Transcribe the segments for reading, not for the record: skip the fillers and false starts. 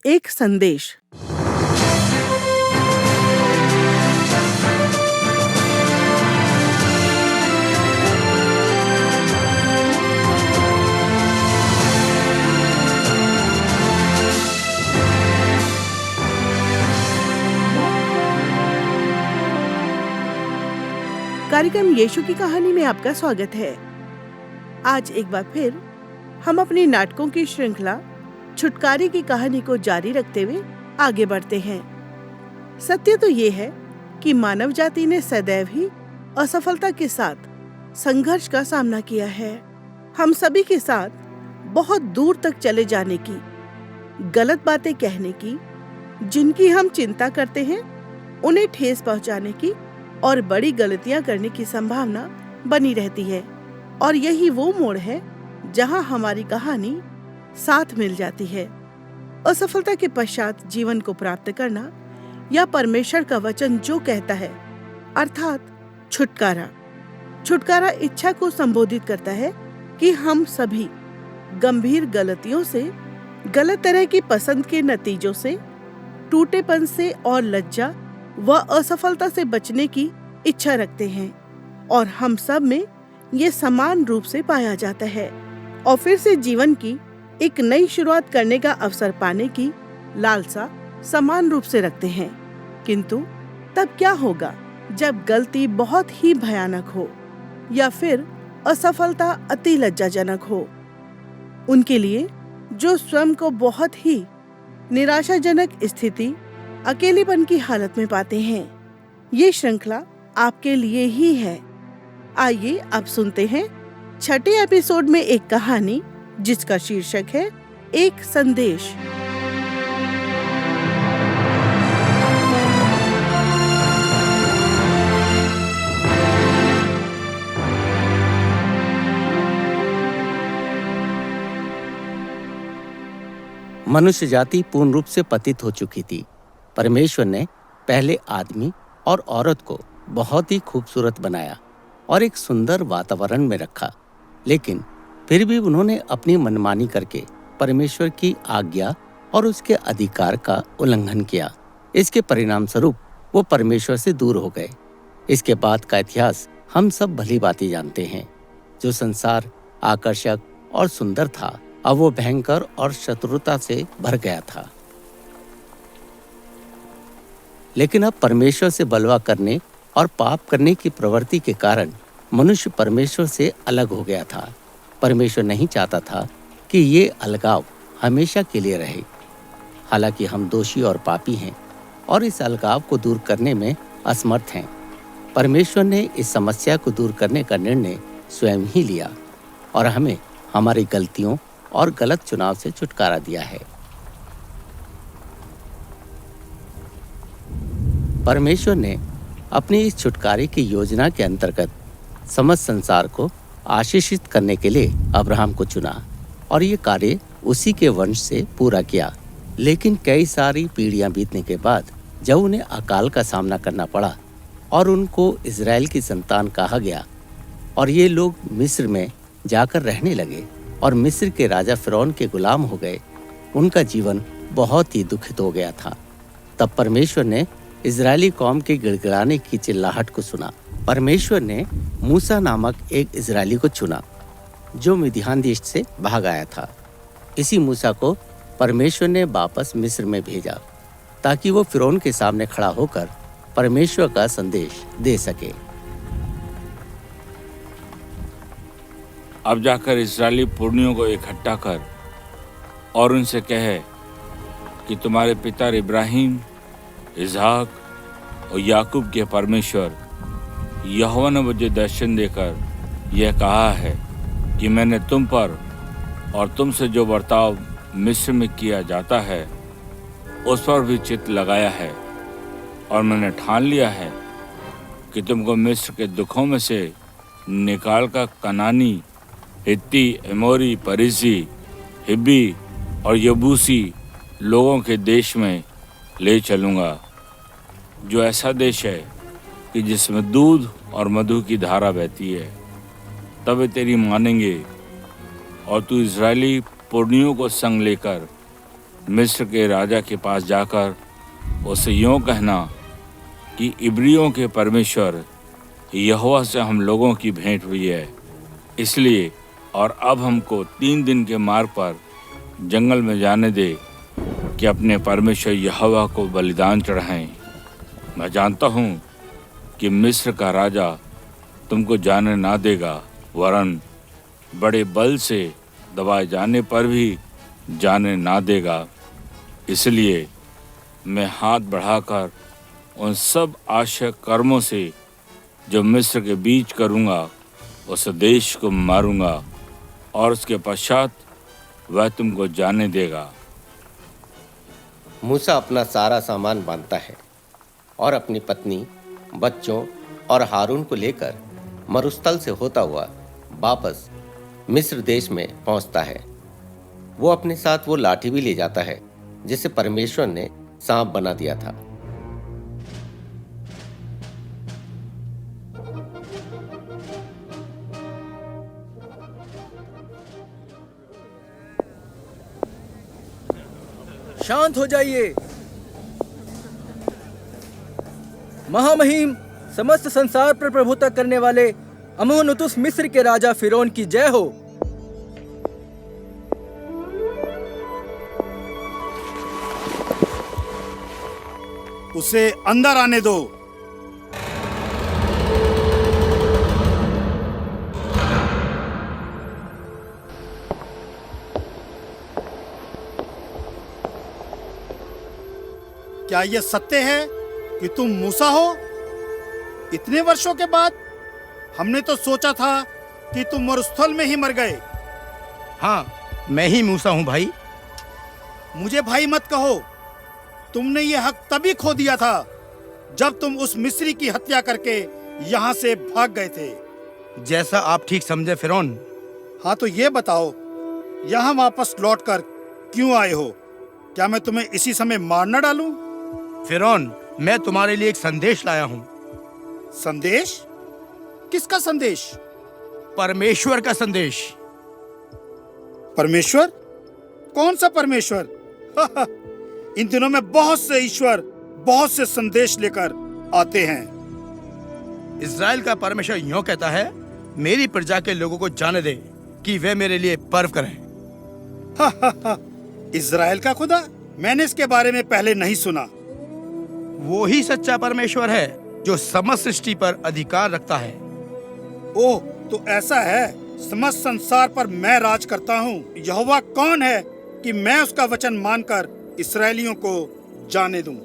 एक संदेश। कार्यक्रम यीशु की कहानी में आपका स्वागत है। आज एक बार फिर हम अपनी नाटकों की श्रृंखला छुटकारे की कहानी को जारी रखते हुए आगे बढ़ते हैं। सत्य तो ये है कि मानव जाति ने सदैव ही असफलता के साथ संघर्ष का सामना किया है। हम सभी के साथ बहुत दूर तक चले जाने की, गलत बातें कहने की, जिनकी हम चिंता करते हैं उन्हें ठेस पहुंचाने की और बड़ी गलतियां करने की संभावना बनी रहती है। और यही वो मोड़ है जहां हमारी कहानी साथ मिल जाती है। असफलता के पश्चात जीवन को प्राप्त करना या परमेश्वर का वचन जो कहता है, अर्थात छुटकारा। छुटकारा इच्छा को संबोधित करता है कि हम सभी गंभीर गलतियों से, गलत तरह की पसंद के नतीजों से, टूटेपन से और लज्जा व असफलता से बचने की इच्छा रखते हैं। और हम सब में ये समान रूप से पाया जाता है। और फिर से जीवन की एक नई शुरुआत करने का अवसर पाने की लालसा समान रूप से रखते हैं। किंतु तब क्या होगा जब गलती बहुत ही भयानक हो या फिर असफलता अति लज्जाजनक हो? उनके लिए जो स्वयं को बहुत ही निराशाजनक स्थिति, अकेलेपन की हालत में पाते हैं, ये श्रृंखला आपके लिए ही है। आइए अब सुनते हैं छठे एपिसोड में एक कहानी जिसका शीर्षक है एक संदेश। मनुष्य जाति पूर्ण रूप से पतित हो चुकी थी। परमेश्वर ने पहले आदमी और औरत को बहुत ही खूबसूरत बनाया और एक सुंदर वातावरण में रखा, लेकिन फिर भी उन्होंने अपनी मनमानी करके परमेश्वर की आज्ञा और उसके अधिकार का उल्लंघन किया। इसके परिणाम स्वरूप वो परमेश्वर से दूर हो गए। इसके बाद का इतिहास हम सब भली भांति जानते हैं। जो संसार आकर्षक और सुंदर था, अब वो भयंकर और शत्रुता से भर गया था। लेकिन अब परमेश्वर से बलवा करने और पाप करने की प्रवृत्ति के कारण मनुष्य परमेश्वर से अलग हो गया था। परमेश्वर नहीं चाहता था कि ये अलगाव हमेशा के लिए रहे। हालांकि हम दोषी और पापी हैं और इस अलगाव को दूर करने में असमर्थ हैं। परमेश्वर ने इस समस्या को दूर करने का निर्णय स्वयं ही लिया और हमें हमारी गलतियों और गलत चुनाव से छुटकारा दिया है। परमेश्वर ने अपनी इस छुटकारे की योजना के अंतर्गत समस्त संसार को आशीषित करने के लिए अब्राहम को चुना और ये कार्य उसी के वंश से पूरा किया। लेकिन कई सारी पीढ़ियां बीतने के बाद जब उन्हें अकाल का सामना करना पड़ा और उनको इजराइल की संतान कहा गया और ये लोग मिस्र में जाकर रहने लगे और मिस्र के राजा फिरौन के गुलाम हो गए, उनका जीवन बहुत ही दुखित हो गया था। तब परमेश्वर ने इजरायली कौम के गिड़गिड़ाने की चिल्लाहट को सुना। परमेश्वर ने मूसा नामक एक इजरायली को चुना जो मिद्यान देश से भाग आया था। इसी मूसा को परमेश्वर ने वापस मिस्र में भेजा ताकि वो फिरौन के सामने खड़ा होकर परमेश्वर का संदेश दे सके। अब जाकर इस्राएली पुरनियों को इकट्ठा कर और उनसे कहे कि तुम्हारे पिता इब्राहिम, इसहाक और याकूब के परमेश्वर यहोवा ने मुझे दर्शन देकर यह कहा है कि मैंने तुम पर और तुमसे जो बर्ताव मिस्र में किया जाता है उस पर भी चित्त लगाया है और मैंने ठान लिया है कि तुमको मिस्र के दुखों में से निकाल कर कनानी, हित्ती, एमोरी, परिजी, हिब्बी और यबूसी लोगों के देश में ले चलूँगा, जो ऐसा देश है कि जिसमें दूध और मधु की धारा बहती है। तब वे तेरी मानेंगे और तू इजरायली पुरनियों को संग लेकर मिस्र के राजा के पास जाकर उसे यूँ कहना कि इब्रियों के परमेश्वर यहोवा से हम लोगों की भेंट हुई है, इसलिए और अब हमको 3 दिन के मार्ग पर जंगल में जाने दे कि अपने परमेश्वर यहोवा को बलिदान चढ़ाएं। मैं जानता हूँ कि मिस्र का राजा तुमको जाने ना देगा, वरन बड़े बल से दबाए जाने पर भी जाने ना देगा। इसलिए मैं हाथ बढ़ाकर उन सब आश्चर्य कर्मों से जो मिस्र के बीच करूँगा उस देश को मारूँगा और उसके पश्चात वह तुमको जाने देगा। मूसा अपना सारा सामान बांधता है और अपनी पत्नी, बच्चों और हारून को लेकर मरुस्थल से होता हुआ वापस मिस्र देश में पहुंचता है। वो अपने साथ वो लाठी भी ले जाता है जिसे परमेश्वर ने सांप बना दिया था। शांत हो जाइए। महामहिम समस्त संसार पर प्रभुता करने वाले अमोनुतुस मिस्र के राजा फिरौन की जय हो। उसे अंदर आने दो। क्या यह सत्य है कि तुम मूसा हो? इतने वर्षों के बाद? हमने तो सोचा था कि तुम मरुस्थल में ही मर गए। हाँ, मैं ही मूसा हूँ भाई। मुझे भाई मत कहो। तुमने ये हक तभी खो दिया था जब तुम उस मिस्री की हत्या करके यहाँ से भाग गए थे। जैसा आप ठीक समझे फिरौन। हाँ, तो ये बताओ, यहाँ वापस लौटकर क्यों आए हो? क्या मैं तुम्हें इसी समय मार न डालूं? फिरौन, मैं तुम्हारे लिए एक संदेश लाया हूँ। संदेश? किसका संदेश? परमेश्वर का संदेश। परमेश्वर? कौन सा परमेश्वर? इन दिनों में बहुत से ईश्वर बहुत से संदेश लेकर आते हैं। इज़राइल का परमेश्वर यूं कहता है, मेरी प्रजा के लोगों को जाने दे कि वे मेरे लिए पर्व करें। इज़राइल का खुदा? मैंने इसके बारे में पहले नहीं सुना। वो ही सच्चा परमेश्वर है जो समस्त सृष्टि पर अधिकार रखता है। ओह, तो ऐसा है। समस्त संसार पर मैं राज करता हूँ। यहोवा कौन है कि मैं उसका वचन मानकर इस्राएलियों को जाने दूं?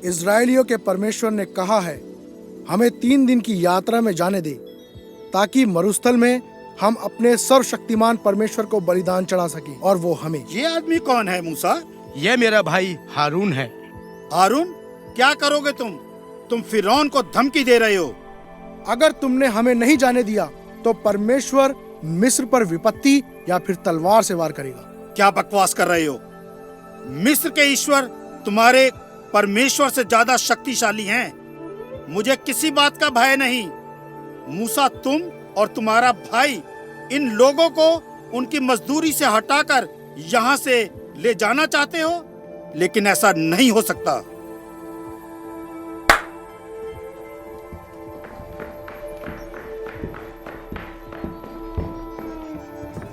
इस्राएलियों के परमेश्वर ने कहा है, हमें 3 दिन की यात्रा में जाने दे, ताकि मरुस्थल में हम अपने सर्वशक्तिमान परमेश्वर को बलिदान चढ़ा सकें और वो हमें। ये आदमी कौन है मूसा? यह मेरा भाई हारून है। हारून? क्या करोगे तुम? तुम फिरौन को धमकी दे रहे हो। अगर तुमने हमें नहीं जाने दिया तो परमेश्वर मिस्र पर विपत्ति या फिर तलवार से वार करेगा। क्या बकवास कर रहे हो? मिस्र के ईश्वर तुम्हारे परमेश्वर से ज्यादा शक्तिशाली हैं। मुझे किसी बात का भय नहीं। मूसा, तुम और तुम्हारा भाई इन लोगों को उनकी मजदूरी से हटाकर यहाँ से ले जाना चाहते हो, लेकिन ऐसा नहीं हो सकता।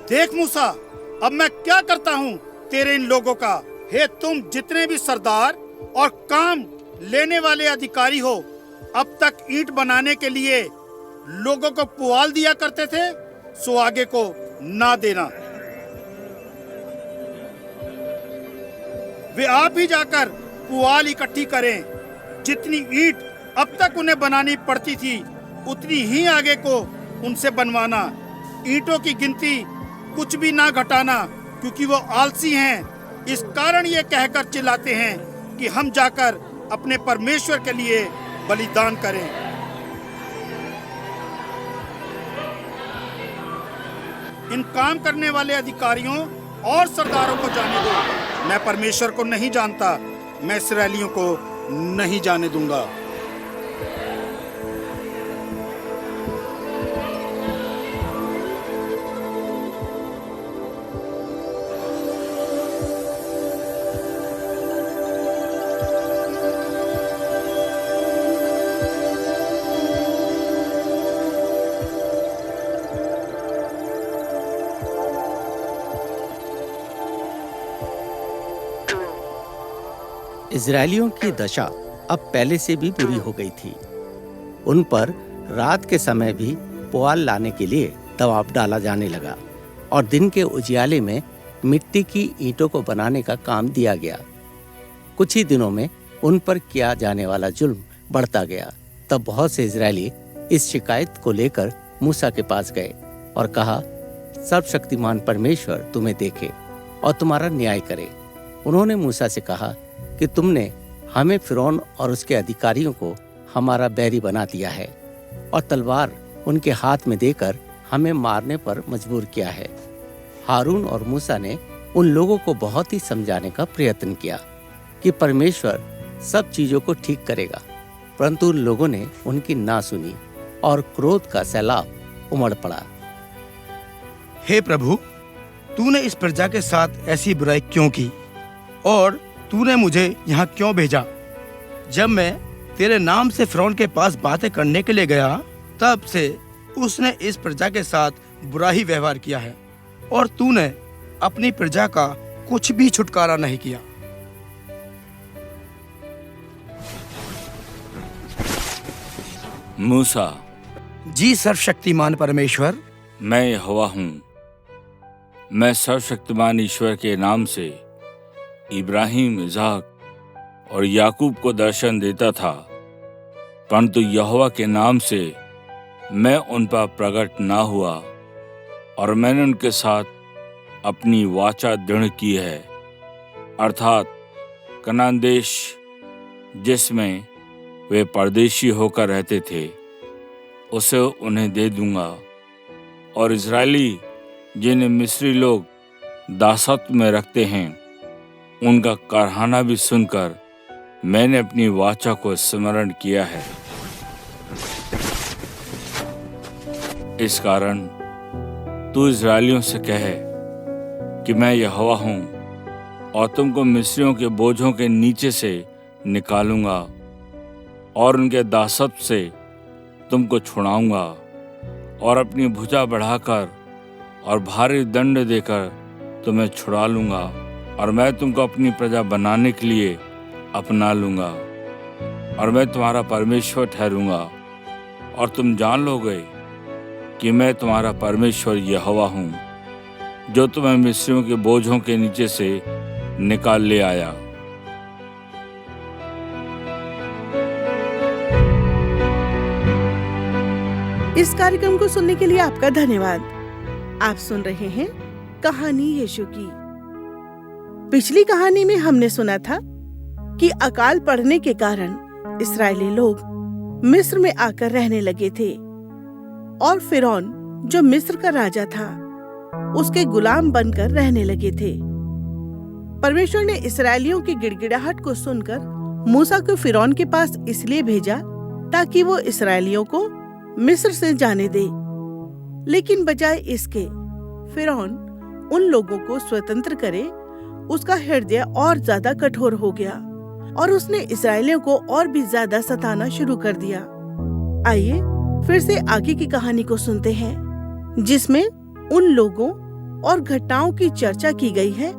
देख मूसा, अब मैं क्या करता हूँ तेरे इन लोगों का। हे तुम जितने भी सरदार और काम लेने वाले अधिकारी हो, अब तक ईंट बनाने के लिए लोगों को पुआल दिया करते थे, सो आगे को ना देना। वे आप ही जाकर पुआल इकट्ठी करें। जितनी ईंट अब तक उन्हें बनानी पड़ती थी, उतनी ही आगे को उनसे बनवाना। ईंटों की गिनती कुछ भी ना घटाना, क्योंकि वो आलसी हैं। इस कारण ये कहकर चिल्लाते हैं कि हम जाकर अपने परमेश्वर के लिए बलिदान करें। इन काम करने वाले अधिकारियों और सरदारों को जाने दो। मैं परमेश्वर को नहीं जानता। मैं इस्राएलियों को नहीं जाने दूंगा। इजरायलियों की दशा अब पहले से भी बुरी हो गई थी। उन पर रात के समय भी पुआल लाने के लिए दबाव डाला जाने लगा और दिन के उजियाले में मिट्टी की ईंटों को बनाने का काम दिया गया। कुछ ही दिनों में उन पर किया जाने वाला जुल्म बढ़ता गया। तब बहुत से इजरायली इस शिकायत को लेकर मूसा के पास गए और कहा, सर्वशक्तिमान परमेश्वर तुम्हें देखे और तुम्हारा न्याय करे। उन्होंने मूसा से कहा कि तुमने हमें फिरौन और उसके अधिकारियों को हमारा बैरी बना दिया है और तलवार उनके हाथ में देकर हमें मारने पर मजबूर किया है। हारून और मूसा ने उन लोगों को बहुत ही समझाने का प्रयत्न किया कि परमेश्वर सब चीजों को ठीक करेगा, परंतु उन लोगों ने उनकी ना सुनी और क्रोध का सैलाब उमड़ पड़ा। हे प्रभु, तूने इस प्रजा के साथ ऐसी बुराई क्यों की और तूने मुझे यहाँ क्यों भेजा? जब मैं तेरे नाम से फिरौन के पास बातें करने के लिए गया, तब से उसने इस प्रजा के साथ बुरा ही व्यवहार किया है और तूने अपनी प्रजा का कुछ भी छुटकारा नहीं किया। मूसा, जी सर्वशक्तिमान परमेश्वर, मैं यहोवा हूँ। मैं सर्वशक्तिमान ईश्वर के नाम से इब्राहिम, इसहाक और याकूब को दर्शन देता था, परंतु यहोवा के नाम से मैं उन पर प्रकट ना हुआ और मैंने उनके साथ अपनी वाचा दृढ़ की है, अर्थात कनान देश जिसमें वे परदेशी होकर रहते थे, उसे उन्हें दे दूंगा। और इजरायली जिन्हें मिस्री लोग दासत्व में रखते हैं, उनका कारहाना भी सुनकर मैंने अपनी वाचा को स्मरण किया है। इस कारण तू इजरायलियों से कहे कि मैं यहोवा हूँ और तुमको मिस्रियों के बोझों के नीचे से निकालूंगा और उनके दासत्व से तुमको छुड़ाऊंगा और अपनी भुजा बढ़ाकर और भारी दंड देकर तुम्हें छुड़ा लूंगा और मैं तुमको अपनी प्रजा बनाने के लिए अपना लूंगा और मैं तुम्हारा परमेश्वर ठहरूंगा और तुम जान लोगे कि मैं तुम्हारा परमेश्वर यहोवा हूँ, जो तुम्हें मिस्रियों के बोझों के नीचे से निकाल ले आया। इस कार्यक्रम को सुनने के लिए आपका धन्यवाद। आप सुन रहे हैं कहानी यीशु की। पिछली कहानी में हमने सुना था कि अकाल पड़ने के कारण इस्राएली लोग मिस्र में आकर रहने लगे थे और फिरौन जो मिस्र का राजा था उसके गुलाम बनकर रहने लगे थे। परमेश्वर ने इस्राएलियों की गिड़गिड़ाहट को सुनकर मूसा को फिरौन के पास इसलिए भेजा ताकि वो इस्राएलियों को मिस्र से जाने दे, लेकिन बजाय इसके फिरौन उन लोगों को स्वतंत्र करे, उसका हृदय और ज्यादा कठोर हो गया और उसने इस्राएलियों को और भी ज्यादा सताना शुरू कर दिया। आइए फिर से आगे की कहानी को सुनते हैं, जिसमें उन लोगों और घटनाओं की चर्चा की गई है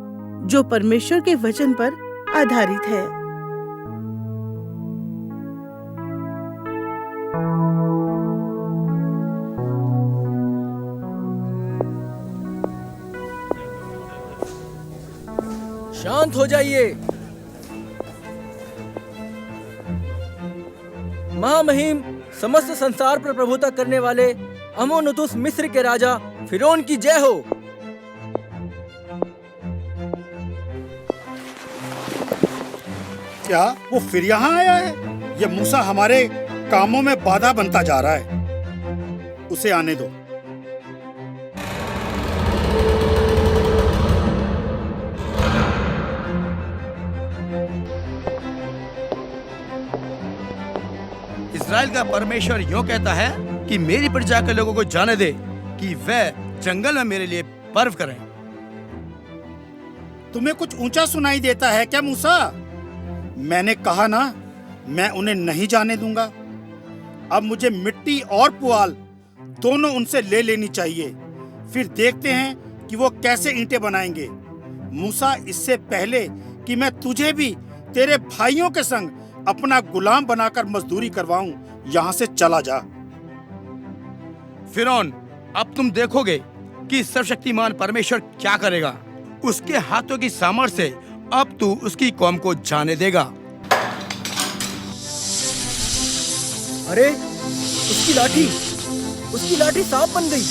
जो परमेश्वर के वचन पर आधारित है। शांत हो जाइए। महामहिम समस्त संसार पर प्रभुता करने वाले अमोनुतुस मिस्र के राजा फिरौन की जय हो। क्या वो फिर यहाँ आया है? ये मूसा हमारे कामों में बाधा बनता जा रहा है। उसे आने दो। इस्राएल का परमेश्वर यूं कहता है कि मेरी प्रजा के लोगों को जाने दे कि वे जंगल में मेरे लिए पर्व करें। तुम्हें कुछ ऊंचा सुनाई देता है क्या मूसा? मैंने कहा ना, मैं उन्हें नहीं जाने दूंगा। अब मुझे मिट्टी और पुआल दोनों उनसे ले लेनी चाहिए, फिर देखते हैं कि वो कैसे ईंटें बनाएंगे। मूसा, इससे पहले कि मैं तुझे भी तेरे भाइयों के संग अपना गुलाम बनाकर मजदूरी करवाऊं, यहाँ से चला जा। फिरौन, अब तुम देखोगे कि सर्वशक्तिमान परमेश्वर क्या करेगा। उसके हाथों की सामर्थ्य से अब तू उसकी कौम को जाने देगा। अरे उसकी लाठी सांप बन गई।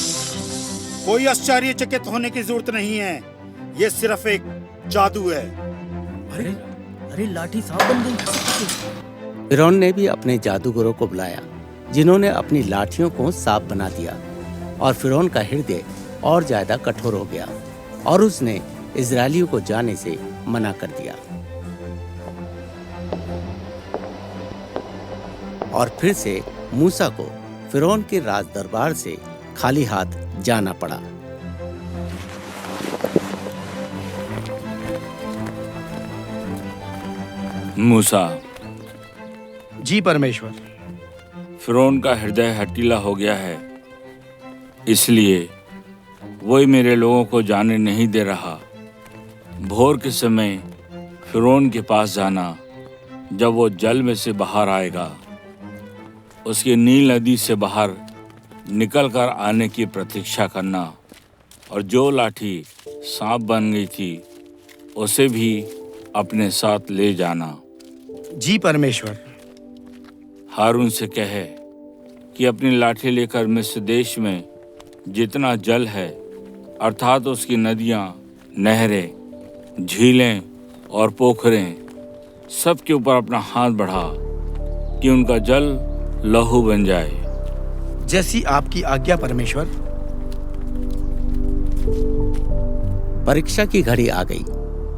कोई आश्चर्यचकित होने की जरूरत नहीं है, ये सिर्फ एक जादू है। अरे लाठी सांप बन गई। फिरौन ने भी अपने जादूगरों को बुलाया, जिन्होंने अपनी लाठियों को सांप बना दिया, और फिरौन का हृदय और ज्यादा कठोर हो गया और उसने इजरायलियों को जाने से मना कर दिया। और फिर से मूसा को फिरौन के राज दरबार से खाली हाथ जाना पड़ा। मूसा, जी परमेश्वर। फिरौन का हृदय हठीला हो गया है, इसलिए वही मेरे लोगों को जाने नहीं दे रहा। भोर के समय फिरौन के पास जाना, जब वो जल में से बाहर आएगा, उसकी नील नदी से बाहर निकल कर आने की प्रतीक्षा करना, और जो लाठी सांप बन गई थी उसे भी अपने साथ ले जाना। जी परमेश्वर। हारून से कहे कि अपनी लाठी लेकर मिस्र देश में जितना जल है, अर्थात उसकी नदियाँ, नहरें, झीलें और पोखरें, सब के ऊपर अपना हाथ बढ़ा कि उनका जल लहू बन जाए। जैसी आपकी आज्ञा परमेश्वर। परीक्षा की घड़ी आ गई।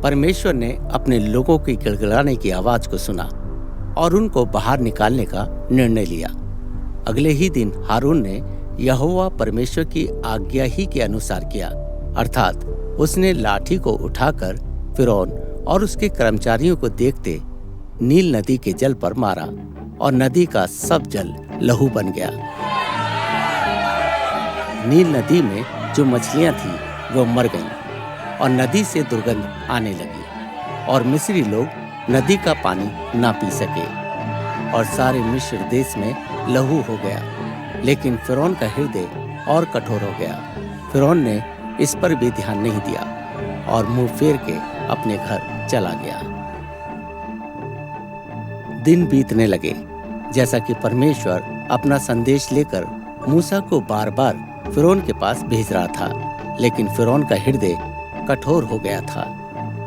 परमेश्वर ने अपने लोगों की गिड़गिड़ाने की आवाज को सुना और उनको बाहर निकालने का निर्णय लिया। अगले ही दिन हारून ने यहोवा परमेश्वर की आज्ञा ही के अनुसार किया, अर्थात उसने लाठी को उठाकर फिरौन और उसके कर्मचारियों को देखते नील नदी के जल पर मारा और नदी का सब जल लहू बन गया। नील नदी में जो मछलियां थी वो मर गईं और नदी से दुर्गंध आने लगी और मिस्री लोग नदी का पानी ना पी सके और सारे मिस्र देश में लहू हो गया। लेकिन फिरौन का हृदय और कठोर हो गया। फिरौन ने इस पर भी ध्यान नहीं दिया और मुंह फेर के अपने घर चला गया। दिन बीतने लगे। जैसा कि परमेश्वर अपना संदेश लेकर मूसा को बार बार फिरौन के पास भेज रहा था, लेकिन फिरौन का हृदय कठोर हो गया था।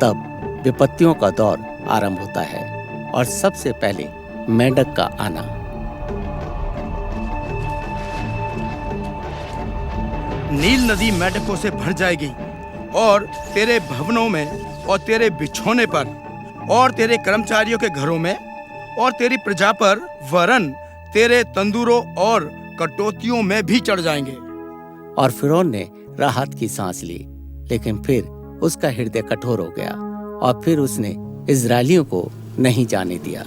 तब विपत्तियों का दौर आरंभ होता है और सबसे पहले मेंढक का आना। नील नदी मेंढकों से भर जाएगी और तेरे भवनों में और तेरे बिछौने पर और तेरे कर्मचारियों के घरों में और तेरी प्रजा पर, वरन तेरे तंदूरों और कटोतियों में भी चढ़ जाएंगे। और फिरौन ने राहत की सांस ली, लेकिन फिर उसका हृदय कठोर हो गया और फिर उसने इजरायलियों को नहीं जाने दिया।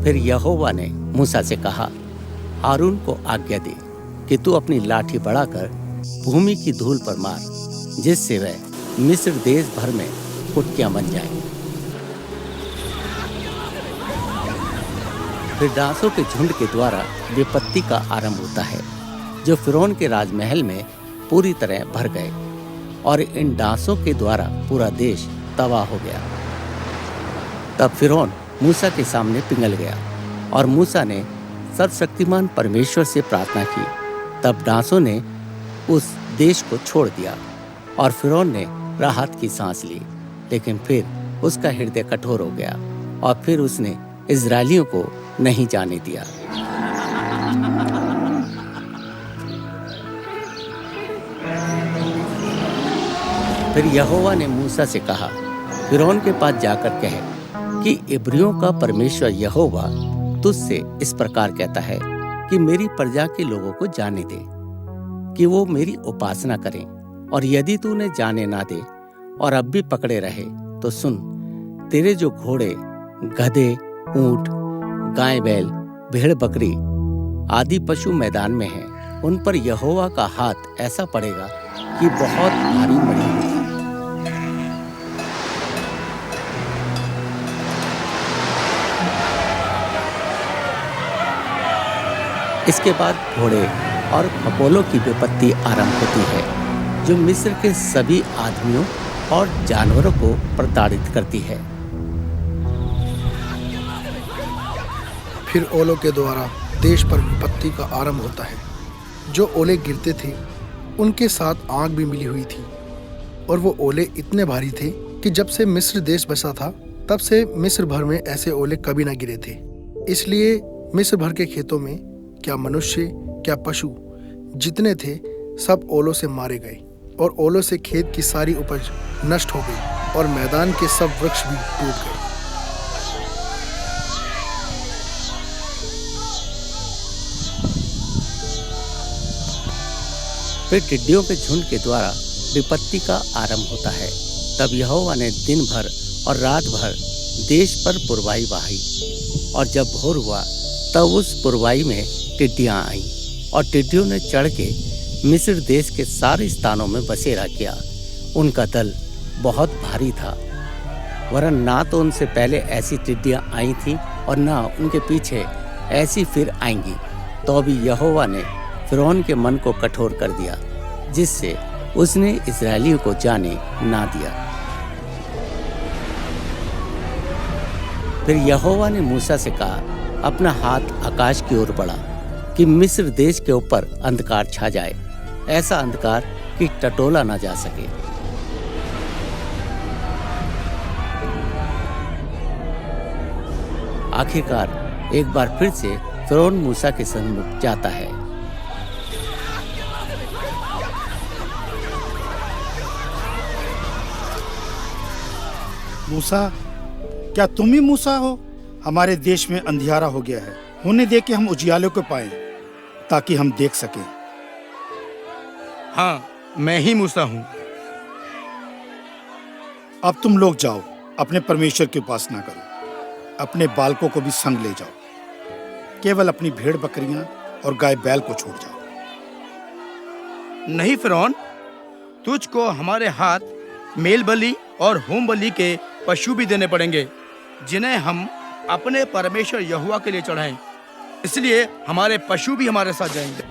फिर यहोवा ने मूसा से कहा, हारून को आज्ञा दे कि तू अपनी लाठी बढ़ाकर भूमि की धूल पर मार, जिससे वह मिस्र देश भर में कुटकियां बन जाएं। फिर डांसों के झुंड के द्वारा विपत्ति का आरंभ होता है, जो फिरौन के राजमहल में पूरी तरह भर गए और इन डांसों के द्वारा पूरा देश तबाह हो गया। तब फिरौन मूसा के सामने पिघल गया और मूसा ने सर्वशक्तिमान परमेश्वर से प्रार्थना की। तब डांसों ने उस देश को छोड़ दिया और फिरौन ने राहत की सांस ली, लेकिन फिर उसका हृदय कठोर हो गया और फिर उसने इजरायलियों को नहीं जाने दिया। फिर यहोवा ने मूसा से कहा, फिरौन के पास जाकर कहे कि इब्रियों का परमेश्वर यहोवा तुझसे इस प्रकार कहता है कि मेरी प्रजा के लोगों को जाने दे कि वो मेरी उपासना करें, और यदि तू उन्हें जाने ना दे और अब भी पकड़े रहे तो सुन, तेरे जो घोड़े, गधे, ऊंट, गाय बैल, भेड़ बकरी आदि पशु मैदान में हैं, उन पर यहोवा का हाथ ऐसा पड़ेगा कि बहुत भारी मरी होगी। इसके बाद घोड़े और अपोलो की विपत्ति आरंभ होती है, जो मिस्र के सभी आदमियों और जानवरों को प्रताड़ित करती है। फिर ओलों के द्वारा देश पर विपत्ति का आरंभ होता है। जो ओले गिरते थे उनके साथ आग भी मिली हुई थी, और वो ओले इतने भारी थे कि जब से मिस्र देश बसा था तब से मिस्र भर में ऐसे ओले कभी ना गिरे थे। इसलिए मिस्र भर के खेतों में क्या मनुष्य क्या पशु जितने थे सब ओलों से मारे गए, और ओलों से खेत की सारी उपज नष्ट हो गई, और मैदान के सब वृक्ष भी टूट गए। फिर टिड्डियों के झुंड के द्वारा विपत्ति का आरंभ होता है। तब यहोवा ने दिन भर और रात भर देश पर पुरवाई बहाई, और जब भोर हुआ तब उस पुरवाई में टिड्डियां आईं, और टिड्डियों ने चढ़ के मिस्र देश के सारे स्थानों में बसेरा किया। उनका दल बहुत भारी था, वरन ना तो उनसे पहले ऐसी टिड्डियां आई थी और ना उनके पीछे ऐसी फिर आएंगी। तो भी यहोवा ने फिरौन के मन को कठोर कर दिया, जिससे उसने इस्राएलियों को जाने ना दिया। फिर यहोवा ने मूसा से कहा, अपना हाथ आकाश की ओर बढ़ा कि मिस्र देश के ऊपर अंधकार छा जाए, ऐसा अंधकार कि टटोला ना जा सके। आखिरकार एक बार फिर से फिरौन मूसा के सन्मुख जाता है। मूसा, क्या तुम ही मूसा हो? हमारे देश में अंधियारा हो गया है, होने दे कि हम उजियाले को पाएं, ताकि हम देख सकें। हाँ, मैं ही मूसा हूँ। अब तुम लोग जाओ, अपने परमेश्वर की उपासना करो, अपने बालकों को भी संग ले जाओ, केवल अपनी भेड़ बकरियां और गाय बैल को छोड़ जाओ। नहीं फिरौन, तुझको हमारे हाथ मेल बलि और होम बलि के पशु भी देने पड़ेंगे, जिन्हें हम अपने परमेश्वर यहोवा के लिए चढ़ाएं। इसलिए हमारे पशु भी हमारे साथ जाएंगे।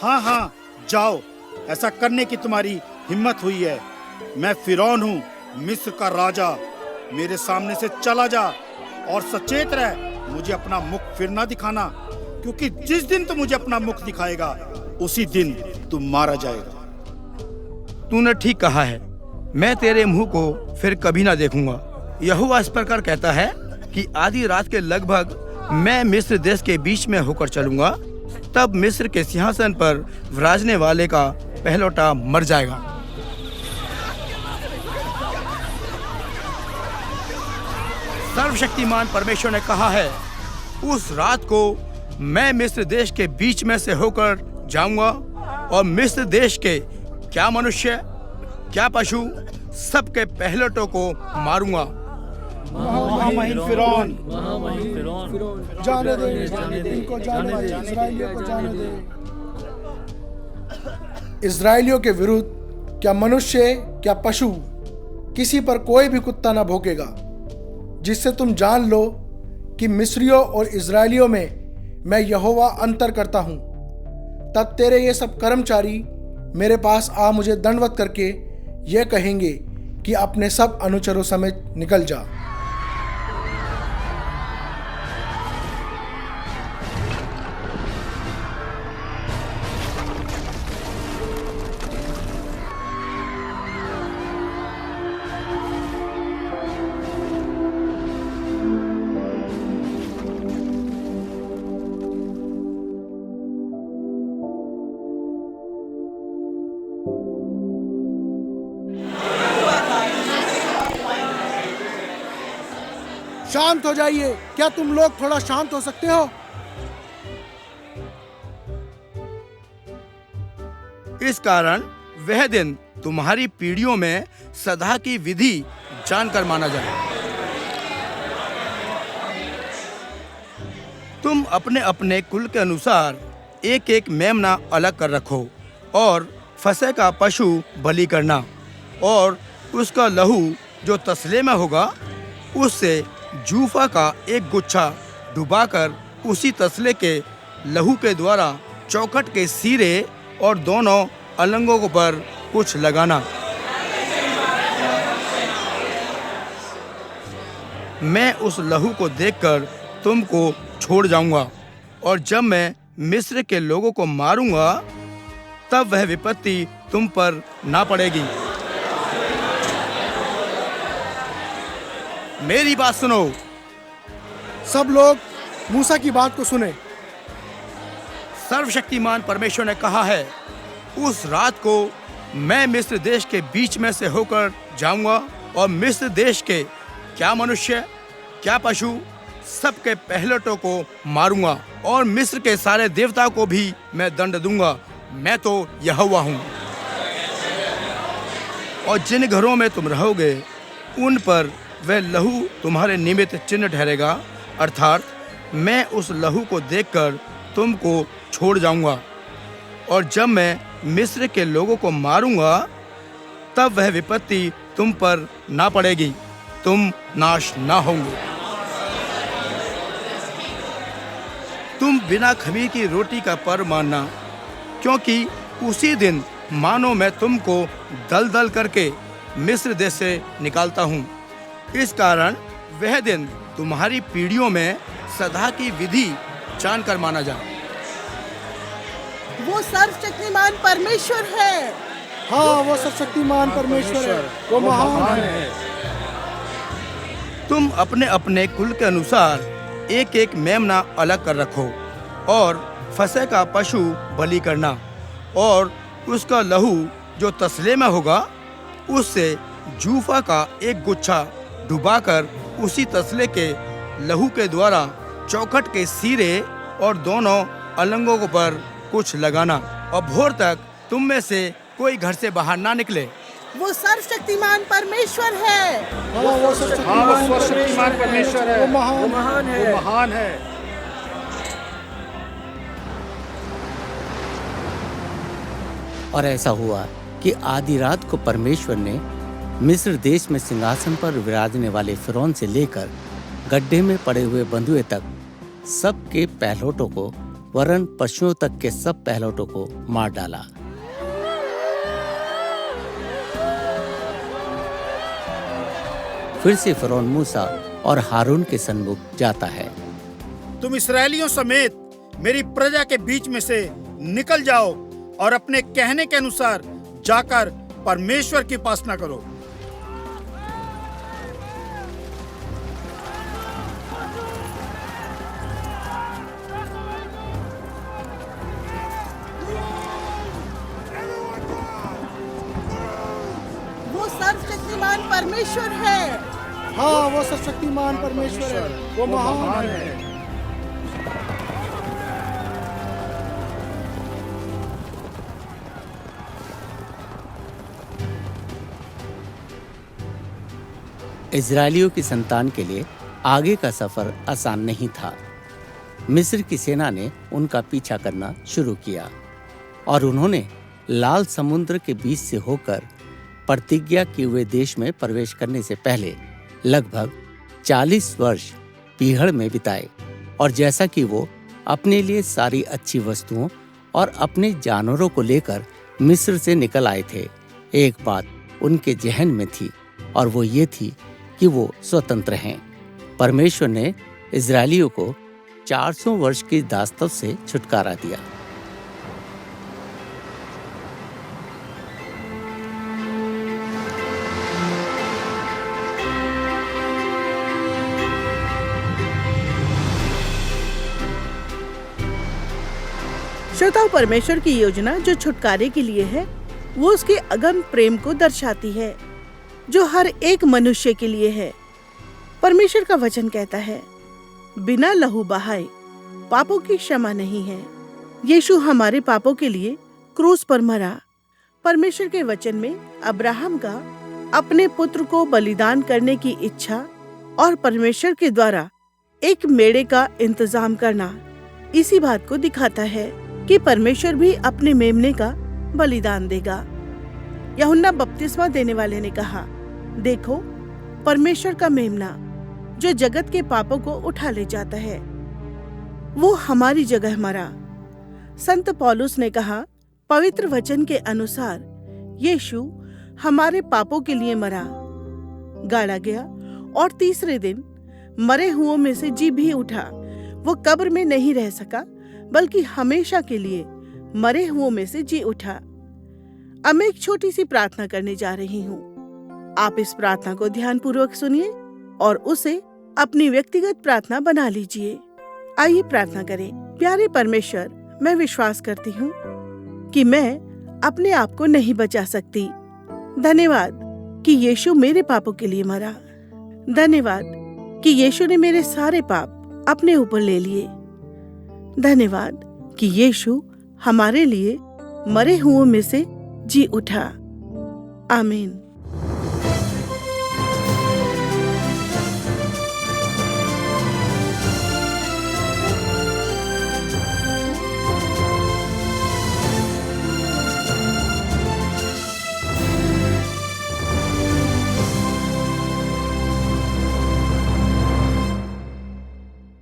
हाँ हाँ, जाओ, ऐसा करने की तुम्हारी हिम्मत हुई है। मैं फिरौन हूँ, मिस्र का राजा। मेरे सामने से चला जा और सचेत रह, मुझे अपना मुख फिर ना दिखाना, क्योंकि जिस दिन तू मुझे अपना मुख दिखाएगा उसी दिन तू मारा जाएगा। तूने ठीक कहा है, मैं तेरे मुंह को फिर कभी ना देखूंगा। यहोवा इस प्रकार कहता है कि आधी रात के लगभग मैं मिस्र देश के बीच में होकर चलूंगा, तब मिस्र के सिंहासन पर विराजने वाले का पहलौठा मर जाएगा। सर्वशक्तिमान परमेश्वर ने कहा है, उस रात को मैं मिस्र देश के बीच में से होकर जाऊंगा, और मिस्र देश के क्या मनुष्य क्या पशु सबके पहलौठों को मारूंगा। महामहिम फिरौन, जाने दे, इनको जाने दे, इस्राएलियों को जाने दे। इस्राएलियों के विरुद्ध क्या मनुष्य क्या पशु किसी पर कोई भी कुत्ता न भौंकेगा, जिससे तुम जान लो कि मिस्रियों और इस्राएलियों में मैं यहोवा अंतर करता हूं। तब तेरे ये सब कर्मचारी मेरे पास आ मुझे दंडवत करके ये कहेंगे कि अपने सब अनुचरों समेत निकल जा। शांत हो जाइए। क्या तुम लोग थोड़ा शांत हो सकते हो? इस कारण वह दिन तुम्हारी पीढ़ियों में सदा की विधि जानकर माना जाए। तुम अपने अपने कुल के अनुसार एक एक मेमना अलग कर रखो, और फसह का पशु बलि करना, और उसका लहू जो तसले में होगा उससे जूफा का एक गुच्छा डुबाकर उसी तसले के लहू के द्वारा चौखट के सिरे और दोनों अलंगों पर कुछ लगाना। मैं उस लहू को देखकर तुमको छोड़ जाऊंगा, और जब मैं मिस्र के लोगों को मारूंगा तब वह विपत्ति तुम पर ना पड़ेगी। मेरी बात सुनो। सब लोग मूसा की बात को सुने। सर्वशक्तिमान परमेश्वर ने कहा है, उस रात को मैं मिस्र देश के बीच में से होकर जाऊंगा और मिस्र देश के क्या मनुष्य क्या पशु सबके पहलटों को मारूंगा, और मिस्र के सारे देवताओं को भी मैं दंड दूंगा। मैं तो यहोवा हूँ। और जिन घरों में तुम रहोगे उन पर वह लहू तुम्हारे निमित्त चिन्ह ठहरेगा, अर्थात मैं उस लहू को देखकर तुमको छोड़ जाऊंगा, और जब मैं मिस्र के लोगों को मारूंगा तब वह विपत्ति तुम पर ना पड़ेगी, तुम नाश ना होंगे। तुम बिना खमीर की रोटी का पर्व मानना, क्योंकि उसी दिन मानो मैं तुमको दल दल करके मिस्र देश से निकालता हूँ। इस कारण वह दिन तुम्हारी पीढ़ियों में सदा की विधि जानकर माना जाए। वो सर्वशक्तिमान परमेश्वर है। हाँ, वो सर्वशक्तिमान परमेश्वर है, वो महान है। तुम अपने अपने कुल के अनुसार एक एक मेमना अलग कर रखो, और फसह का पशु बलि करना, और उसका लहू जो तसले में होगा उससे जूफा का एक गुच्छा डुबाकर उसी तसले के लहू के द्वारा चौखट के सिरे और दोनों अलंगों पर कुछ लगाना, और भोर तक तुम में से कोई घर से बाहर ना निकले। वो सर्वशक्तिमान परमेश्वर है। हाँ, वो सर्वशक्तिमान परमेश्वर है, वो महान है। और ऐसा हुआ कि आधी रात को परमेश्वर ने मिस्र देश में सिंहासन पर विराजने वाले फिरौन से लेकर गड्ढे में पड़े हुए बंधुए तक सबके पहलौठों को, वरन पशुओं तक के सब पहलौठों को मार डाला। फिर से फिरौन मूसा और हारून के सन्मुख जाता है। तुम इस्राएलियों समेत मेरी प्रजा के बीच में से निकल जाओ और अपने कहने के अनुसार जाकर परमेश्वर की उपासना करो। वो सर्वशक्तिमान परमेश्वर है। हाँ, वो सर्वशक्तिमान परमेश्वर है, वो महान है। इजरायलियों की संतान के लिए आगे का सफर आसान नहीं था। मिस्र की सेना ने उनका पीछा करना शुरू किया और उन्होंने लाल समुद्र के बीच से होकर प्रतिज्ञा किए हुए देश में प्रवेश करने से पहले लगभग 40 वर्ष पीहड़ में बिताए। और जैसा कि वो अपने लिए सारी अच्छी वस्तुओं और अपने जानवरों को लेकर मिस्र से निकल आए थे, एक बात उनके जहन में थी, और वो ये थी कि वो स्वतंत्र हैं। परमेश्वर ने इजरायलियों को 400 वर्ष की दास्तव से छुटकारा दिया। श्रोताओं, परमेश्वर की योजना जो छुटकारे के लिए है, वो उसके अगम प्रेम को दर्शाती है जो हर एक मनुष्य के लिए है। परमेश्वर का वचन कहता है, बिना लहू बहाए पापों की क्षमा नहीं है। यीशु हमारे पापों के लिए क्रूस पर मरा। परमेश्वर के वचन में अब्राहम का अपने पुत्र को बलिदान करने की इच्छा और परमेश्वर के द्वारा एक मेढ़े का इंतजाम करना इसी बात को दिखाता है कि परमेश्वर भी अपने मेमने का बलिदान देगा। यूहन्ना बपतिस्मा देने वाले ने कहा, देखो परमेश्वर का मेमना जो जगत के पापों को उठा ले जाता है। वो हमारी जगह मरा। संत पौलुस ने कहा, पवित्र वचन के अनुसार यीशु हमारे पापों के लिए मरा, गाड़ा गया और तीसरे दिन मरे हुओं में से जी भी उठा। वो कब्र में नहीं रह सका, बल्कि हमेशा के लिए मरे हुओं में से जी उठा। अब मैं एक छोटी सी प्रार्थना करने जा रही हूँ। आप इस प्रार्थना को ध्यानपूर्वक सुनिए और उसे अपनी व्यक्तिगत प्रार्थना बना लीजिए। आइए प्रार्थना करें। प्यारे परमेश्वर, मैं विश्वास करती हूँ कि मैं अपने आप को नहीं बचा सकती। धन्यवाद कि यीशु मेरे पापों के लिए मरा। धन्यवाद कि यीशु ने मेरे सारे पाप अपने ऊपर ले लिए। धन्यवाद कि यीशु हमारे लिए मरे हुओं में से जी उठा। आमीन।